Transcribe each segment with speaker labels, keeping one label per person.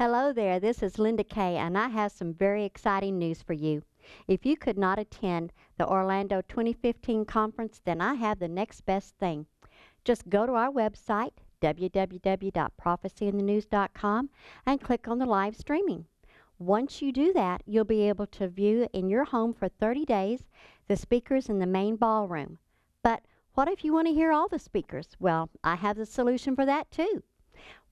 Speaker 1: Hello there, this is Linda Kay, and I have some very exciting news for you. If you could not attend the Orlando 2015 conference, then I have the next best thing. Just go to our website, www.prophecyinthenews.com, and click on the live streaming. Once you do that, you'll be able to view in your home for 30 days the speakers in the main ballroom. But what if you want to hear all the speakers? Well, I have the solution for that too.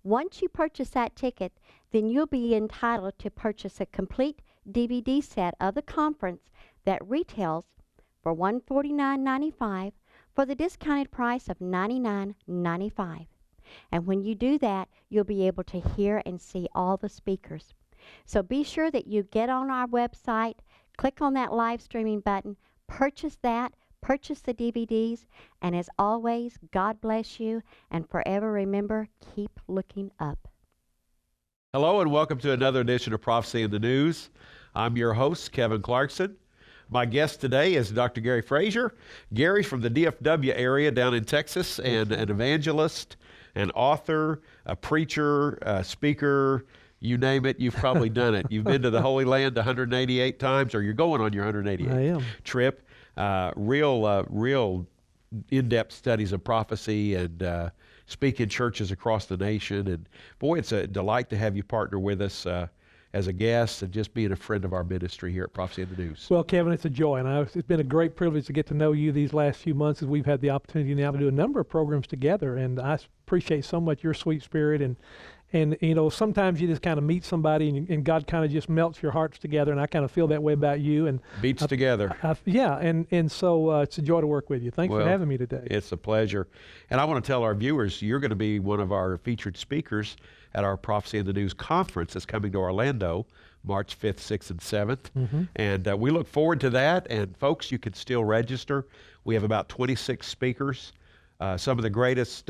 Speaker 1: Once you purchase that ticket, then you'll be entitled to purchase a complete DVD set of the conference that retails for $149.95 for the discounted price of $99.95. And when you do that, you'll be able to hear and see all the speakers. So be sure that you get on our website, click on that live streaming button, purchase that, purchase the DVDs, and as always, God bless you, and forever remember, keep looking up.
Speaker 2: Hello and welcome to another edition of Prophecy in the News. I'm your host, Kevin Clarkson. My guest today is Dr. Gary Frazier. Gary's from the DFW area down in Texas, and an evangelist, an author, a preacher, a speaker, you name it, you've probably done it. You've been to the Holy Land 188 times, or you're going on your 188th trip. Real in-depth studies of prophecy and speak in churches across the nation. And boy, it's a delight to have you partner with us as a guest and just being a friend of our ministry here at Prophecy in the News.
Speaker 3: Well, Kevin, it's a joy, and it's been a great privilege to get to know you these last few months as we've had the opportunity now to do a number of programs together. And I appreciate so much your sweet spirit and you know, sometimes you just kind of meet somebody and God kind of just melts your hearts together, and I kind of feel that way about you. And
Speaker 2: Beats together.
Speaker 3: Yeah, and so it's a joy to work with you. Thanks for having me today.
Speaker 2: It's a pleasure. And I want to tell our viewers, you're going to be one of our featured speakers at our Prophecy in the News conference that's coming to Orlando, March 5th, 6th, and 7th.
Speaker 3: Mm-hmm.
Speaker 2: And we look forward to that. And folks, you can still register. We have about 26 speakers. Some of the greatest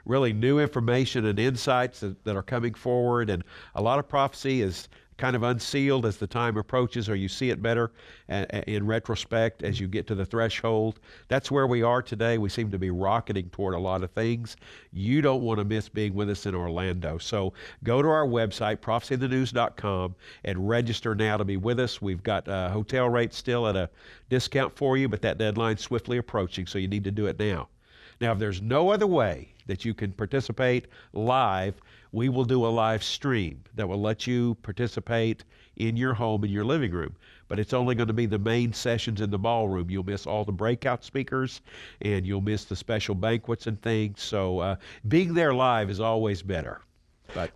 Speaker 2: really new information and insights that are coming forward, and a lot of prophecy is kind of unsealed as the time approaches, or you see it better in retrospect as you get to the threshold. That's where we are today. We seem to be rocketing toward a lot of things. You don't want to miss being with us in Orlando. So go to our website, prophecyinthenews.com, and register now to be with us. We've got hotel rates still at a discount for you, but that deadline's swiftly approaching, so you need to do it now. Now, if there's no other way that you can participate live, we will do a live stream that will let you participate in your home, in your living room. But it's only going to be the main sessions in the ballroom. You'll miss all the breakout speakers, and you'll miss the special banquets and things. So being there live is always better.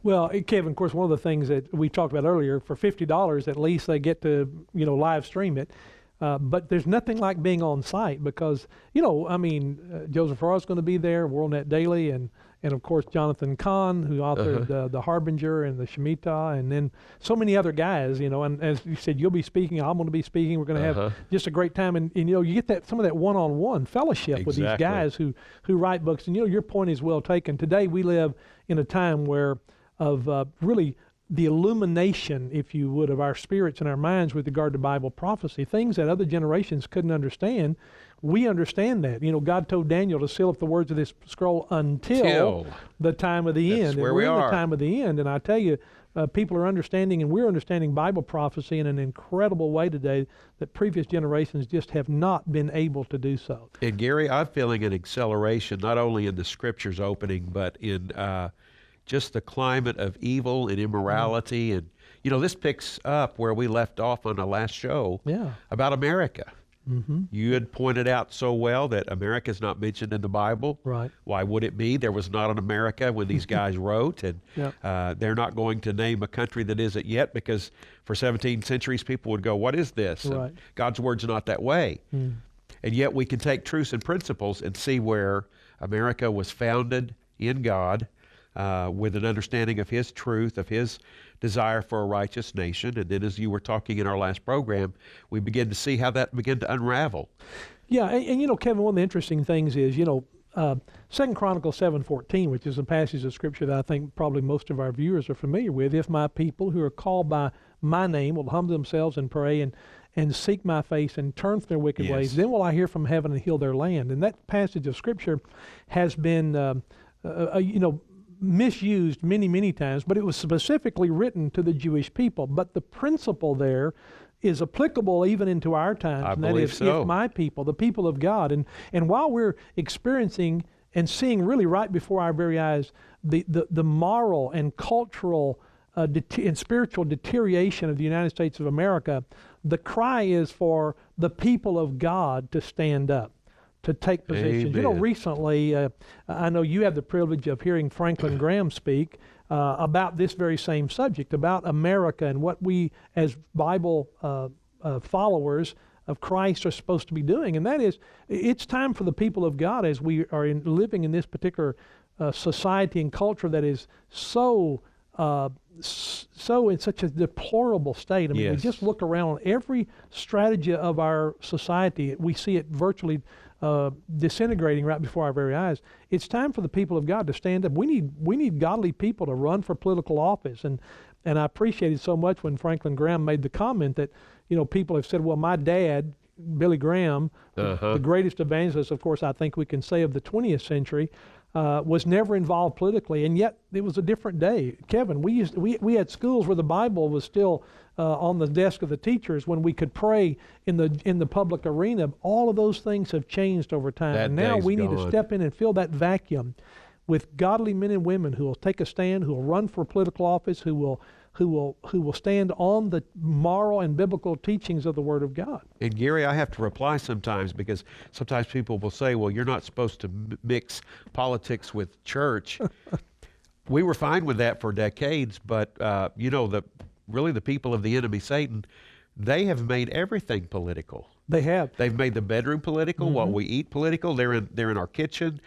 Speaker 3: Well, Kevin, of course, one of the things that we talked about earlier, for $50, at least they get to, live stream it. But there's nothing like being on site because, Joseph Farrell's going to be there, WorldNet Daily, and of course Jonathan Kahn, who authored the Harbinger and the Shemitah, and then so many other guys, and as you said, you'll be speaking, I'm going to be speaking, we're going to have just a great time, and you get some of that one-on-one fellowship with these guys who write books, and your point is well taken. Today we live in a time where really the illumination, if you would, of our spirits and our minds with regard to Bible prophecy, things that other generations couldn't understand, we understand that. God told Daniel to seal up the words of this scroll until the time of the end.
Speaker 2: And we're
Speaker 3: in the time of the end. And I tell you, people are understanding, and we're understanding Bible prophecy in an incredible way today that previous generations just have not been able to do so.
Speaker 2: And Gary, I'm feeling an acceleration, not only in the scriptures opening, but in just the climate of evil and immorality. And, this picks up where we left off on the last show about America.
Speaker 3: Mm-hmm.
Speaker 2: You had pointed out so well that America is not mentioned in the Bible.
Speaker 3: Right.
Speaker 2: Why would it be? There was not an America when these guys wrote, and they're not going to name a country that isn't yet, because for 17 centuries people would go, what is this?
Speaker 3: Right.
Speaker 2: God's word's not that way.
Speaker 3: Mm.
Speaker 2: And yet we can take truths and principles and see where America was founded in God, with an understanding of His truth, of His desire for a righteous nation. And then as you were talking in our last program, we begin to see how that began to unravel.
Speaker 3: Yeah, and Kevin, one of the interesting things is, 2 Chronicles 7:14, which is a passage of Scripture that I think probably most of our viewers are familiar with. If my people who are called by my name will humble themselves and pray and seek my face and turn from their wicked ways, then will I hear from heaven and heal their land. And that passage of Scripture has been, misused many, many times, but it was specifically written to the Jewish people. But the principle there is applicable even into our times.
Speaker 2: I
Speaker 3: and that
Speaker 2: believe
Speaker 3: is,
Speaker 2: so.
Speaker 3: if my people, the people of God, and while we're experiencing and seeing really right before our very eyes the moral and cultural and spiritual deterioration of the United States of America, the cry is for the people of God to stand up, to take positions. You know,
Speaker 2: Amen.
Speaker 3: recently, I know you have the privilege of hearing Franklin Graham speak about this very same subject, about America and what we as Bible followers of Christ are supposed to be doing. And that is, it's time for the people of God, as we are living in this particular society and culture that is so in such a deplorable state. I mean, we
Speaker 2: Yes.
Speaker 3: just look around every strategy of our society, we see it virtually disintegrating right before our very eyes. It's time for the people of God to stand up. We need godly people to run for political office. And I appreciated so much when Franklin Graham made the comment that, you know, people have said, well, my dad, Billy Graham, the greatest evangelist, of course, I think we can say of the 20th century, was never involved politically, and yet it was a different day. Kevin, we had schools where the Bible was still on the desk of the teachers when we could pray in the public arena. All of those things have changed over time,
Speaker 2: That
Speaker 3: and now
Speaker 2: day's
Speaker 3: we need to
Speaker 2: gone.
Speaker 3: step in and fill that vacuum with godly men and women who will take a stand, who will run for political office, who will stand on the moral and biblical teachings of the Word of God.
Speaker 2: And Gary, I have to reply sometimes because sometimes people will say, well, you're not supposed to mix politics with church. We were fine with that for decades, but you know, really the people of the enemy, Satan, they have made everything political.
Speaker 3: They have.
Speaker 2: They've made the bedroom political, what we eat political. They're in our kitchen.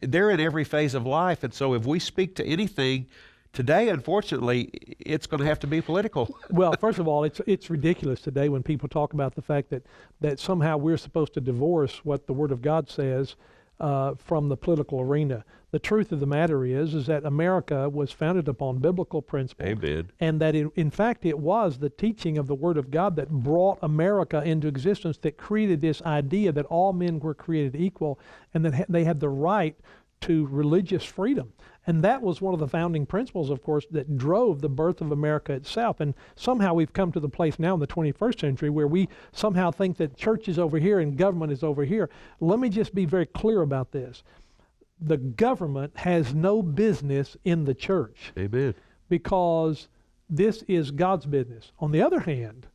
Speaker 2: They're in every phase of life. And so if we speak to anything today, unfortunately, it's going to have to be political.
Speaker 3: Well, first of all, it's ridiculous today when people talk about the fact that somehow we're supposed to divorce what the Word of God says from the political arena. The truth of the matter is that America was founded upon biblical principles.
Speaker 2: Amen.
Speaker 3: And that in fact it was the teaching of the Word of God that brought America into existence, that created this idea that all men were created equal and that they had the right to religious freedom. And that was one of the founding principles, of course, that drove the birth of America itself. And somehow we've come to the place now in the 21st century where we somehow think that church is over here and government is over here. Let me just be very clear about this. The government has no business in the church
Speaker 2: Amen.
Speaker 3: because this is God's business. On the other hand,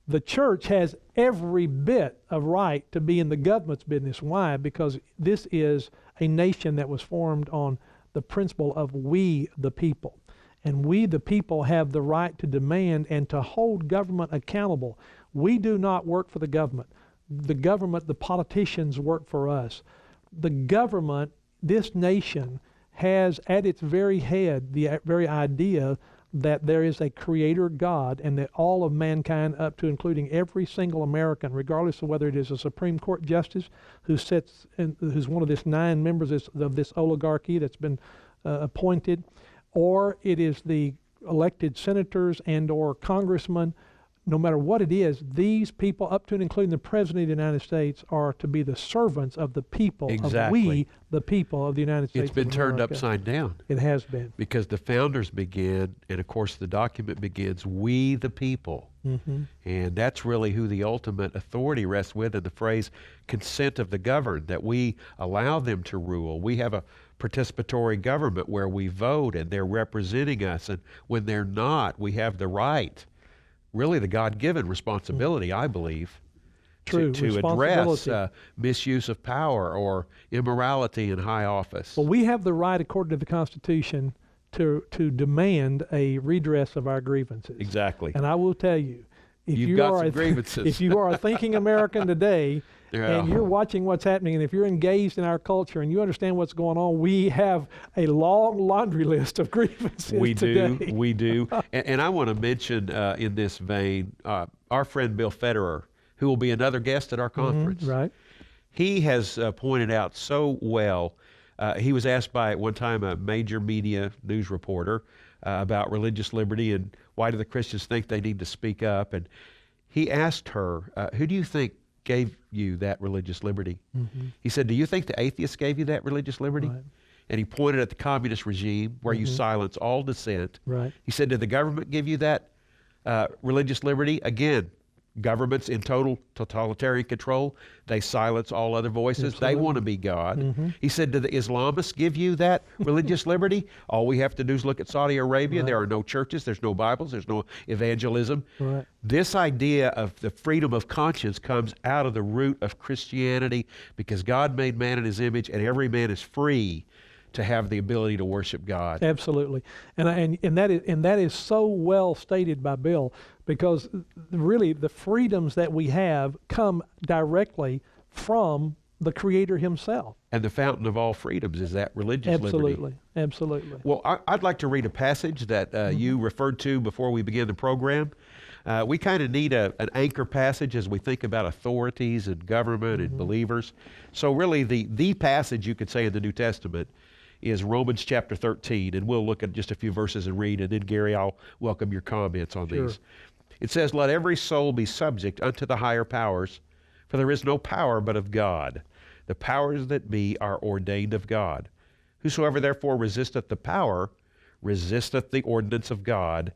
Speaker 3: the church has every bit of right to be in the government's business. Why? Because this is a nation that was formed on the principle of we the people. And we the people have the right to demand and to hold government accountable. We do not work for the government. The politicians work for us. The government, this nation, has at its very head the very idea that there is a creator God and that all of mankind, up to including every single American, regardless of whether it is a Supreme Court justice who's one of this 9 members of this oligarchy that's been appointed, or it is the elected senators and or congressmen, no matter what it is, these people, up to and including the President of the United States, are to be the servants of the people,
Speaker 2: Exactly.
Speaker 3: of we, the people of the United States.
Speaker 2: It's been
Speaker 3: of
Speaker 2: turned
Speaker 3: America.
Speaker 2: upside down.
Speaker 3: It has been.
Speaker 2: Because the founders began, and of course the document begins, we the people.
Speaker 3: Mm-hmm.
Speaker 2: And that's really who the ultimate authority rests with, in the phrase consent of the governed, that we allow them to rule. We have a participatory government where we vote and they're representing us, and when they're not, we have the right, really the God-given responsibility, I believe,
Speaker 3: True.
Speaker 2: to address misuse of power or immorality in high office.
Speaker 3: Well, we have the right, according to the Constitution, to demand a redress of our grievances.
Speaker 2: Exactly.
Speaker 3: And I will tell you, if
Speaker 2: You've
Speaker 3: you
Speaker 2: got
Speaker 3: are
Speaker 2: some
Speaker 3: a
Speaker 2: grievances.
Speaker 3: if you are a thinking American today,
Speaker 2: Yeah.
Speaker 3: and you're watching what's happening, and if you're engaged in our culture and you understand what's going on, we have a long laundry list of grievances
Speaker 2: We
Speaker 3: today.
Speaker 2: do, we do. And I want to mention in this vein, our friend Bill Federer, who will be another guest at our conference.
Speaker 3: Right.
Speaker 2: He has pointed out so well, he was asked by, at one time, a major media news reporter about religious liberty and why do the Christians think they need to speak up. And he asked her, who do you think gave you that religious liberty?
Speaker 3: Mm-hmm.
Speaker 2: He said, do you think the atheists gave you that religious liberty?
Speaker 3: Right.
Speaker 2: and he pointed at the communist regime where you silence all dissent.
Speaker 3: Right.
Speaker 2: He said, did the government give you that religious liberty? Again, governments in total totalitarian control, they silence all other voices. They want to be God. He said, do the Islamists give you that religious liberty? All we have to do is look at Saudi Arabia. There are no churches, there's no Bibles, there's no evangelism.
Speaker 3: Right.
Speaker 2: This idea of the freedom of conscience comes out of the root of Christianity, because God made man in his image, and every man is free to have the ability to worship God.
Speaker 3: Absolutely, and that is so well stated by Bill, because really the freedoms that we have come directly from the Creator Himself.
Speaker 2: And the fountain of all freedoms is that religious liberty.
Speaker 3: Absolutely.
Speaker 2: Well, I'd like to read a passage that you referred to before we began the program. We kind of need an anchor passage as we think about authorities and government and believers. So really the passage, you could say, in the New Testament is Romans chapter 13, and we'll look at just a few verses and read, and then Gary, I'll welcome your comments on these. It says, let every soul be subject unto the higher powers, for there is no power but of God. The powers that be are ordained of God. Whosoever therefore resisteth the power, resisteth the ordinance of God,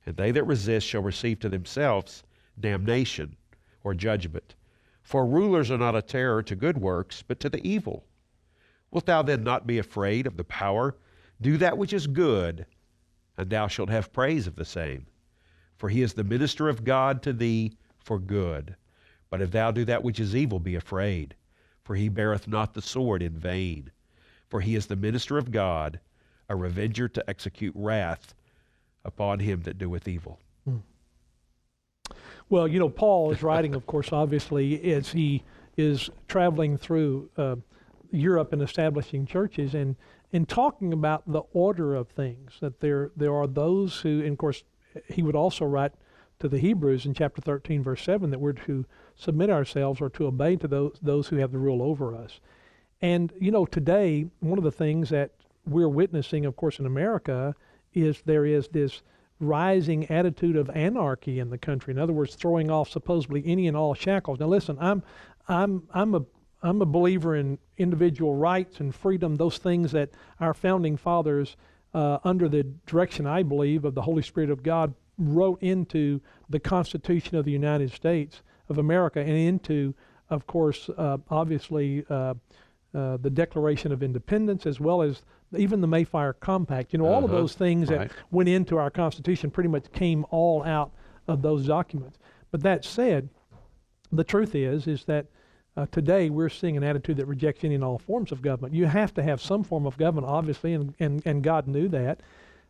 Speaker 2: and they that resist shall receive to themselves damnation or judgment. For rulers are not a terror to good works, but to the evil. Wilt thou then not be afraid of the power? Do that which is good, and thou shalt have praise of the same. For he is the minister of God to thee for good. But if thou do that which is evil, be afraid. For he beareth not the sword in vain. For he is the minister of God, a revenger to execute wrath upon him that doeth evil.
Speaker 3: Well, Paul is writing, of course, obviously, as he is traveling through Europe and establishing churches, and talking about the order of things, that there are those who, and of course, he would also write to the Hebrews in chapter 13, verse 7, that we're to submit ourselves or to obey to those who have the rule over us. And, today, one of the things that we're witnessing, of course, in America, is there is this rising attitude of anarchy in the country. In other words, throwing off supposedly any and all shackles. Now, listen, I'm a believer in individual rights and freedom, those things that our founding fathers, under the direction, I believe, of the Holy Spirit of God, wrote into the Constitution of the United States of America, and into, of course, obviously, the Declaration of Independence, as well as even the Mayflower Compact. All of those things that went into our Constitution pretty much came all out of those documents. But that said, the truth is that today we're seeing an attitude that rejects any and all forms of government. You have to have some form of government, obviously, and God knew that.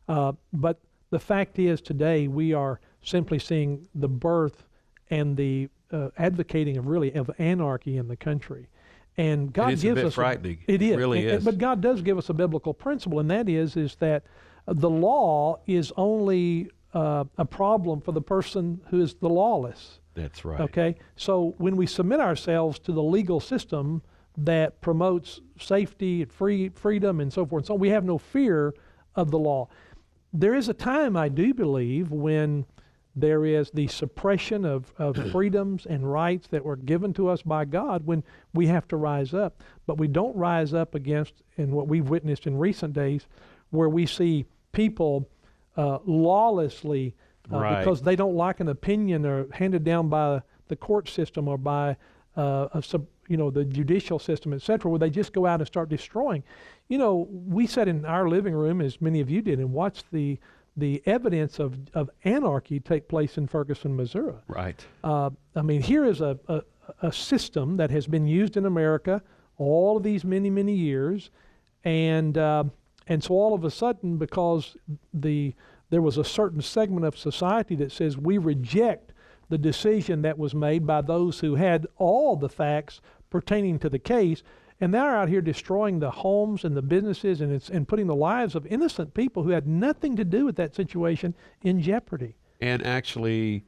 Speaker 3: But the fact is, today we are simply seeing the birth and the advocating of anarchy in the country. And God gives us
Speaker 2: frightening.
Speaker 3: It is.
Speaker 2: It really is.
Speaker 3: But God does give us a biblical principle, and that is that the law is only a problem for the person who is the lawless.
Speaker 2: That's right.
Speaker 3: Okay? So when we submit ourselves to the legal system that promotes safety and freedom and so forth, so we have no fear of the law. There is a time, I do believe, when there is the suppression of freedoms and rights that were given to us by God, when we have to rise up. But we don't rise up against, and what we've witnessed in recent days, where we see people lawlessly, because they don't like an opinion or handed down by the court system or by the judicial system, etc., where they just go out and start destroying. We sat in our living room, as many of you did, and watched the evidence of anarchy take place in Ferguson, Missouri.
Speaker 2: Right.
Speaker 3: Here is a system that has been used in America all of these many, many years, and so all of a sudden, because there was a certain segment of society that says we reject the decision that was made by those who had all the facts pertaining to the case, and they're out here destroying the homes and the businesses and putting the lives of innocent people who had nothing to do with that situation in jeopardy.
Speaker 2: And actually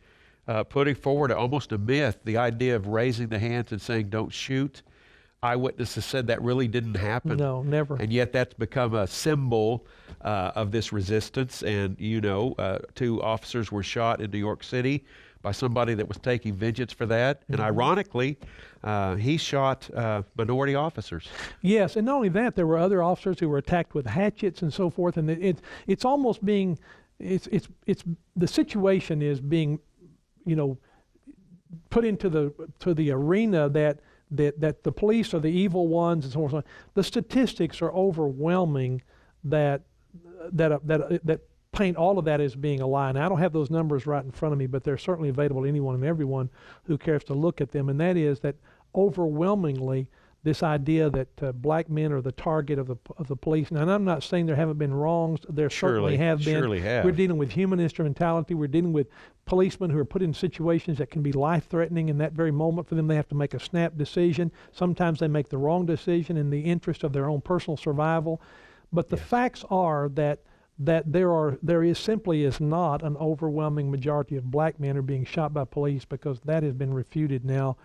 Speaker 2: putting forward almost a myth, the idea of raising the hands and saying, don't shoot. Eyewitnesses said that really didn't happen.
Speaker 3: No, never.
Speaker 2: And yet that's become a symbol of this resistance. And, 2 officers were shot in New York City by somebody that was taking vengeance for that. And ironically, he shot minority officers.
Speaker 3: Yes, and not only that, there were other officers who were attacked with hatchets and so forth. And it's almost being, it's the situation is being, put into the arena that the police are the evil ones and so on. And so on. The statistics are overwhelming that paint all of that as being a lie. Now, I don't have those numbers right in front of me, but they're certainly available to anyone and everyone who cares to look at them. And that is that overwhelmingly, this idea that black men are the target of the police. Now, and I'm not saying there haven't been wrongs. There certainly have been.
Speaker 2: Surely have.
Speaker 3: We're dealing with human instrumentality. We're dealing with policemen who are put in situations that can be life-threatening in that very moment. For them, they have to make a snap decision. Sometimes they make the wrong decision in the interest of their own personal survival. But the facts are that there is simply is not an overwhelming majority of black men are being shot by police, because that has been refuted now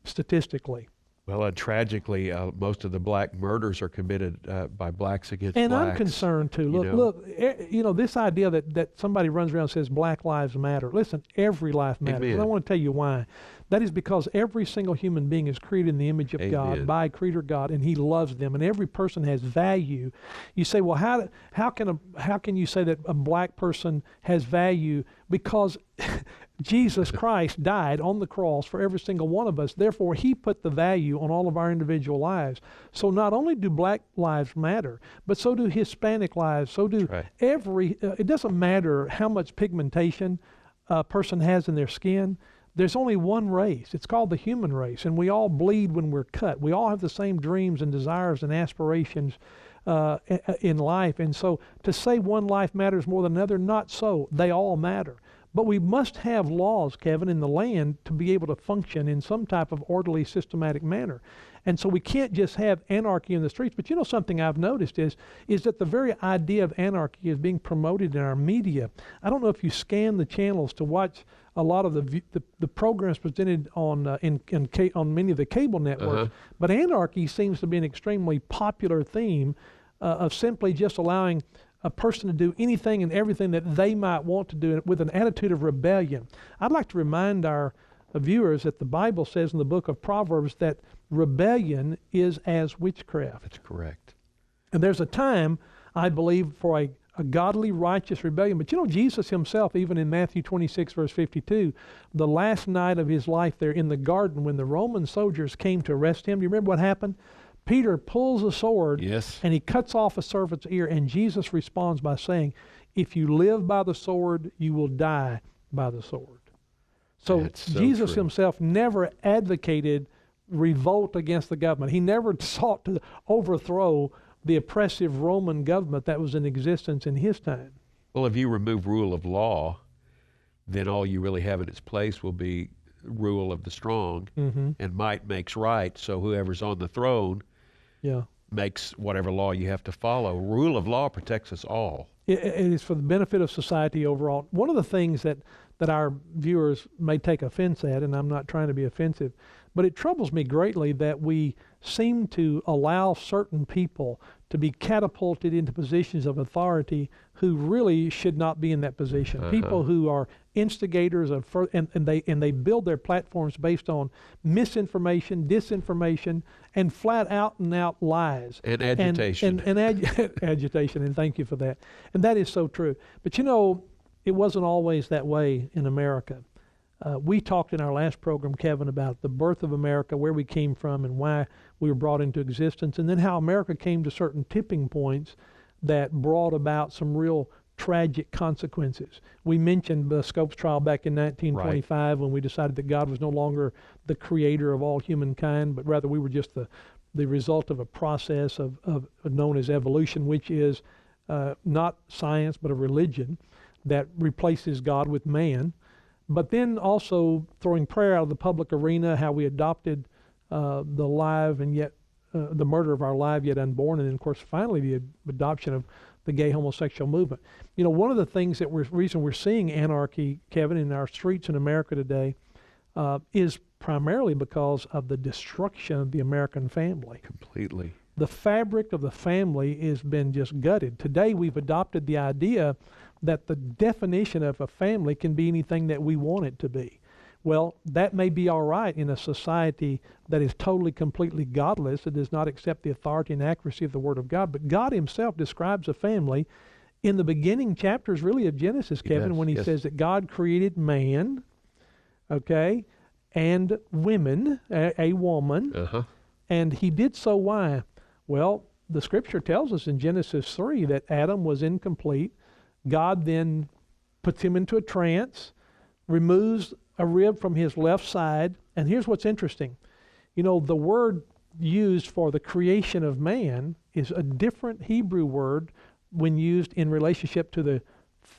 Speaker 3: statistically.
Speaker 2: Well, and tragically, most of the black murders are committed by blacks against
Speaker 3: and
Speaker 2: blacks.
Speaker 3: I'm concerned too. Look, this idea that somebody runs around and says Black Lives Matter. Listen, every life matters.
Speaker 2: Amen.
Speaker 3: And I want to tell you why. That is because every single human being is created in the image of
Speaker 2: Amen.
Speaker 3: God, by Creator God, and He loves them. And every person has value. You say, well, how can you say that a black person has value? Because Jesus Christ died on the cross for every single one of us. Therefore, He put the value on all of our individual lives. So not only do black lives matter, but so do Hispanic lives. So do it doesn't matter how much pigmentation a person has in their skin. There's only one race. It's called the human race, and we all bleed when we're cut. We all have the same dreams and desires and aspirations in life. And so to say one life matters more than another, not so. They all matter. But we must have laws, Kevin, in the land to be able to function in some type of orderly, systematic manner. And so we can't just have anarchy in the streets. But something I've noticed is that the very idea of anarchy is being promoted in our media. I don't know if you scan the channels to watch a lot of the programs presented on many of the cable networks, but anarchy seems to be an extremely popular theme of simply just allowing a person to do anything and everything that they might want to do with an attitude of rebellion. I'd like to remind our viewers that the Bible says in the book of Proverbs that rebellion is as witchcraft.
Speaker 2: That's correct.
Speaker 3: And there's a time, I believe, for a godly, righteous rebellion. But Jesus Himself, even in Matthew 26, verse 52, the last night of His life there in the garden when the Roman soldiers came to arrest Him, do you remember what happened? Peter pulls a sword, and he cuts off a servant's ear, and Jesus responds by saying, if you live by the sword, you will die by the sword. So Jesus Himself never advocated revolt against the government. He never sought to overthrow the oppressive Roman government that was in existence in His time.
Speaker 2: Well, if you remove rule of law, then all you really have in its place will be rule of the strong, and might makes right. So whoever's on the throne makes whatever law you have to follow. Rule of law protects us all.
Speaker 3: It is for the benefit of society overall. One of the things that our viewers may take offense at, and I'm not trying to be offensive, but it troubles me greatly that we seem to allow certain people to be catapulted into positions of authority who really should not be in that position. People who are instigators of, and they build their platforms based on misinformation, disinformation, and flat out and out lies.
Speaker 2: And agitation.
Speaker 3: And agitation, and thank you for that. And that is so true. But it wasn't always that way in America. We talked in our last program, Kevin, about the birth of America, where we came from and why we were brought into existence, and then how America came to certain tipping points that brought about some real tragic consequences. We mentioned the Scopes trial back in 1925 when we decided that God was no longer the creator of all humankind, but rather we were just the result of a process of known as evolution, which is not science but a religion that replaces God with man. But then also throwing prayer out of the public arena, how we adopted the live and yet the murder of our live yet unborn, and then of course finally the adoption of the gay homosexual movement. One of the things reason we're seeing anarchy, Kevin, in our streets in America today is primarily because of the destruction of the American family.
Speaker 2: Completely.
Speaker 3: The fabric of the family has been just gutted. Today we've adopted the idea that the definition of a family can be anything that we want it to be. Well, that may be all right in a society that is totally, completely godless, that does not accept the authority and accuracy of the Word of God. But God himself describes a family in the beginning chapters, really, of Genesis, Kevin, when he says that God created man, okay, and women, a woman, and he did so why? Well, the Scripture tells us in Genesis 3 that Adam was incomplete. God then puts him into a trance, removes a rib from his left side, and here's what's interesting. You know, the word used for the creation of man is a different Hebrew word when used in relationship to the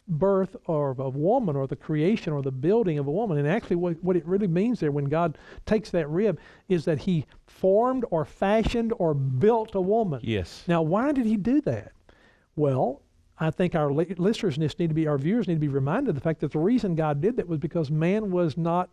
Speaker 3: birth of a woman, or the creation or the building of a woman. And actually what it really means there when God takes that rib is that he formed or fashioned or built a woman.
Speaker 2: Yes.
Speaker 3: Now, why did he do that? Well, I think our listeners need to be, our viewers need to be reminded of the fact that the reason God did that was because man was not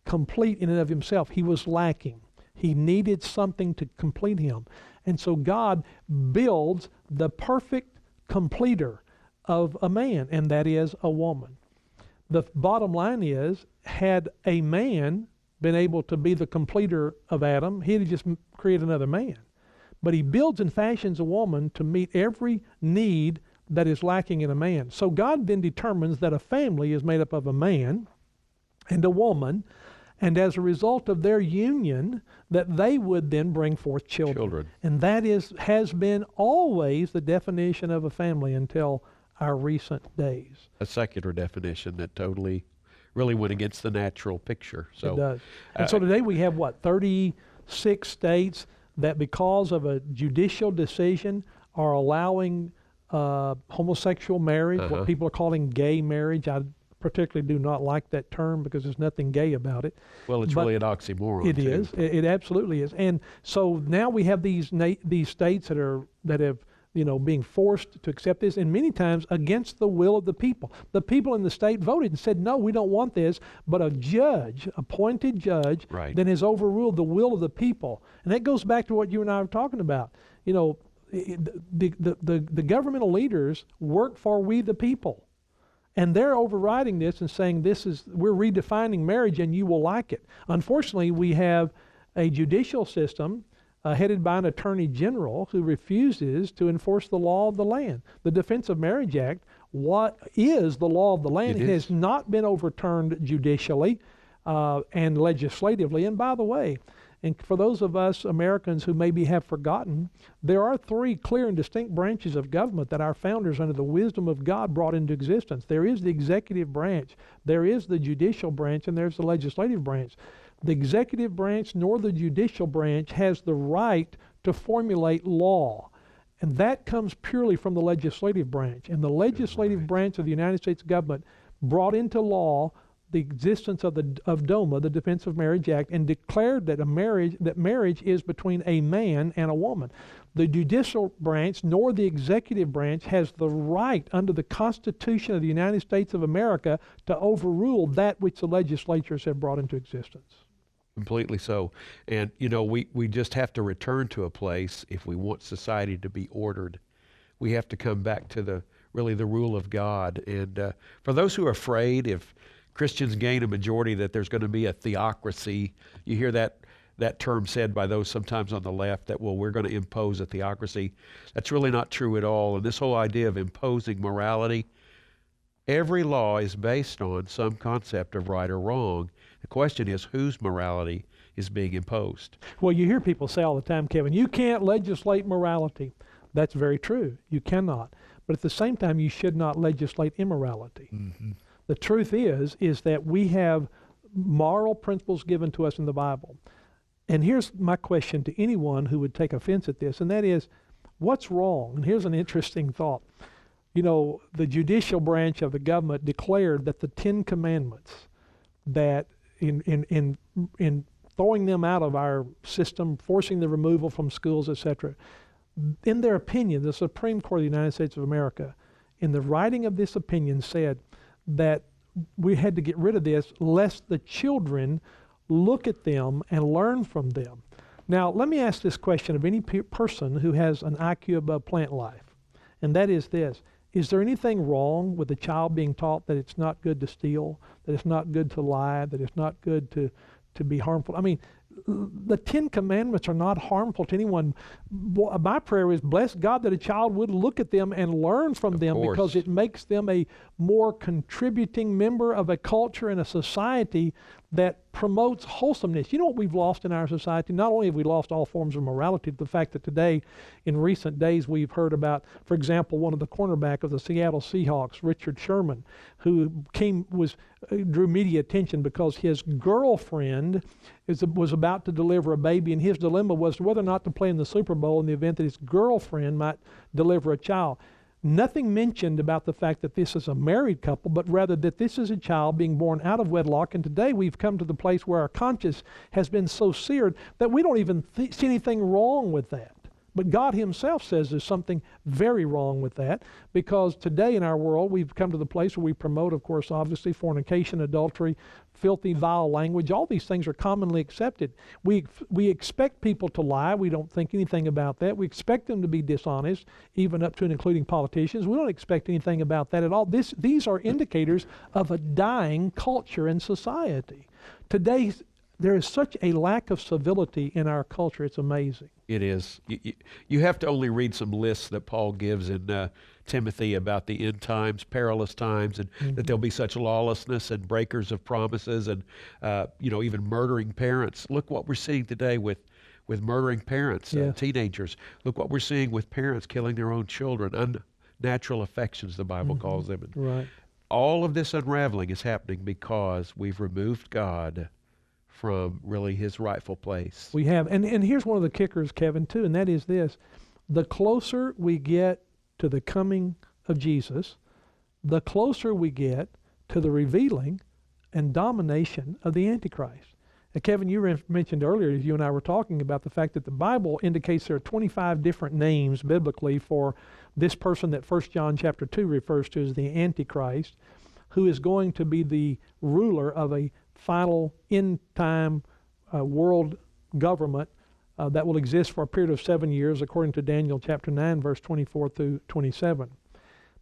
Speaker 3: complete in and of himself. He was lacking. He needed something to complete him. And so God builds the perfect completer of a man, and that is a woman. The bottom line is, had a man been able to be the completer of Adam, he'd have just created another man. But he builds and fashions a woman to meet every need that is lacking in a man. So God then determines that a family is made up of a man and a woman, and as a result of their union, that they would then bring forth children. And that has been always the definition of a family until our recent days.
Speaker 2: A secular definition that totally really went against the natural picture. So
Speaker 3: it does. And so today we have, 36 states that because of a judicial decision are allowing homosexual marriage, what people are calling gay marriage. I particularly do not like that term because there's nothing gay about it.
Speaker 2: Well, it's really an oxymoron.
Speaker 3: It is. It absolutely is. And so now we have these states that have being forced to accept this, and many times against the will of the people. The people in the state voted and said, no, we don't want this, but a judge, appointed judge, then has overruled the will of the people. And that goes back to what you and I were talking about. The governmental leaders work for we the people. And they're overriding this and saying we're redefining marriage and you will like it. Unfortunately, we have a judicial system headed by an attorney general who refuses to enforce the law of the land. The Defense of Marriage Act, what is the law of the land? It has not been overturned judicially and legislatively. And by the way, and for those of us Americans who maybe have forgotten, there are 3 clear and distinct branches of government that our founders, under the wisdom of God, brought into existence. There is the executive branch, there is the judicial branch, and there's the legislative branch. The executive branch nor the judicial branch has the right to formulate law. And that comes purely from the legislative branch. And the legislative branch of the United States government brought into law the existence of DOMA, the Defense of Marriage Act, and declared that marriage is between a man and a woman. The judicial branch nor the executive branch has the right under the Constitution of the United States of America to overrule that which the legislatures have brought into existence.
Speaker 2: Completely so. And, we just have to return to a place, if we want society to be ordered, we have to come back to the rule of God. And for those who are afraid, if Christians gain a majority, that there's going to be a theocracy, you hear that term said by those sometimes on the left that, we're going to impose a theocracy. That's really not true at all. And this whole idea of imposing morality, every law is based on some concept of right or wrong. The question is, whose morality is being imposed?
Speaker 3: Well, you hear people say all the time, Kevin, you can't legislate morality. That's very true. You cannot. But at the same time, you should not legislate immorality. Mm-hmm. The truth is that we have moral principles given to us in the Bible. And here's my question to anyone who would take offense at this, and that is, what's wrong? And here's an interesting thought. The judicial branch of the government declared that the 10 Commandments, that in throwing them out of our system, forcing the removal from schools, etc., in their opinion, the Supreme Court of the United States of America, in the writing of this opinion, said that we had to get rid of this lest the children look at them and learn from them. Now, let me ask this question of any person who has an IQ above plant life, and that is this. Is there anything wrong with a child being taught that it's not good to steal, that it's not good to lie, that it's not good to be harmful? I mean, the Ten Commandments are not harmful to anyone. My prayer is, bless God that a child would look at them and learn from them, because it makes them a more contributing member of a culture and a society that promotes wholesomeness. You know what we've lost in our society? Not only have we lost all forms of morality, the fact that today, in recent days, we've heard about, for example, one of the cornerback of the Seattle Seahawks, Richard Sherman, who drew media attention because his girlfriend was about to deliver a baby, and his dilemma was whether or not to play in the Super Bowl in the event that his girlfriend might deliver a child. Nothing mentioned about the fact that this is a married couple, but rather that this is a child being born out of wedlock. And today we've come to the place where our conscience has been so seared that we don't even see anything wrong with that. But God himself says there's something very wrong with that, because today in our world we've come to the place where we promote, of course, obviously fornication, adultery, filthy, vile language. All these things are commonly accepted. We expect people to lie. We don't think anything about that. We expect them to be dishonest, even up to and including politicians. We don't expect anything about that at all. These are indicators of a dying culture and society. Today, there is such a lack of civility in our culture. It's amazing.
Speaker 2: It is. You have to only read some lists that Paul gives in Timothy about the end times, perilous times, and that there'll be such lawlessness and breakers of promises, and even murdering parents. Look what we're seeing today with murdering parents, teenagers. Look what we're seeing with parents killing their own children, unnatural affections, the Bible calls them. And
Speaker 3: right.
Speaker 2: all of this unraveling is happening because we've removed God from really his rightful place.
Speaker 3: We have. And here's one of the kickers, Kevin, too, and that is this. The closer we get to the coming of Jesus, the closer we get to the revealing and domination of the Antichrist. Now, Kevin, you mentioned earlier, you and I were talking about the fact that the Bible indicates there are 25 different names biblically for this person that 1 John chapter 2 refers to as the Antichrist, who is going to be the ruler of a final end-time world government that will exist for a period of 7 years, according to Daniel chapter 9, verse 24 through 27.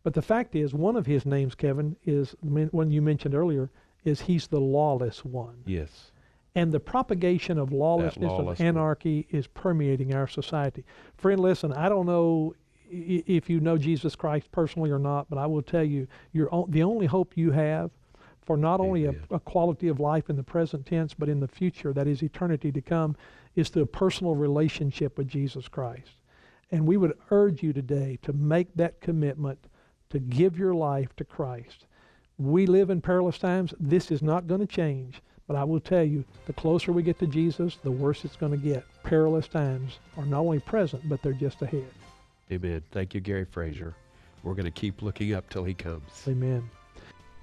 Speaker 3: But the fact is, one of his names, Kevin, is one you mentioned earlier, is he's the lawless one.
Speaker 2: Yes.
Speaker 3: And the propagation of lawlessness and anarchy is permeating our society. Friend, listen, I don't know if you know Jesus Christ personally or not, but I will tell you, the only hope you have for not only a quality of life in the present tense, but in the future, that is eternity to come, is through a personal relationship with Jesus Christ. And we would urge you today to make that commitment to give your life to Christ. We live in perilous times. This is not going to change. But I will tell you, the closer we get to Jesus, the worse it's going to get. Perilous times are not only present, but they're just ahead.
Speaker 2: Amen. Thank you, Gary Frazier. We're going to keep looking up till he comes.
Speaker 3: Amen.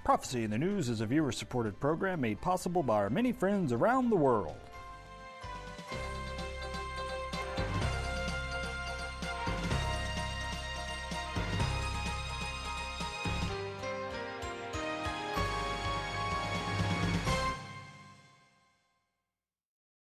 Speaker 4: Prophecy in the News is a viewer-supported program made possible by our many friends around the world.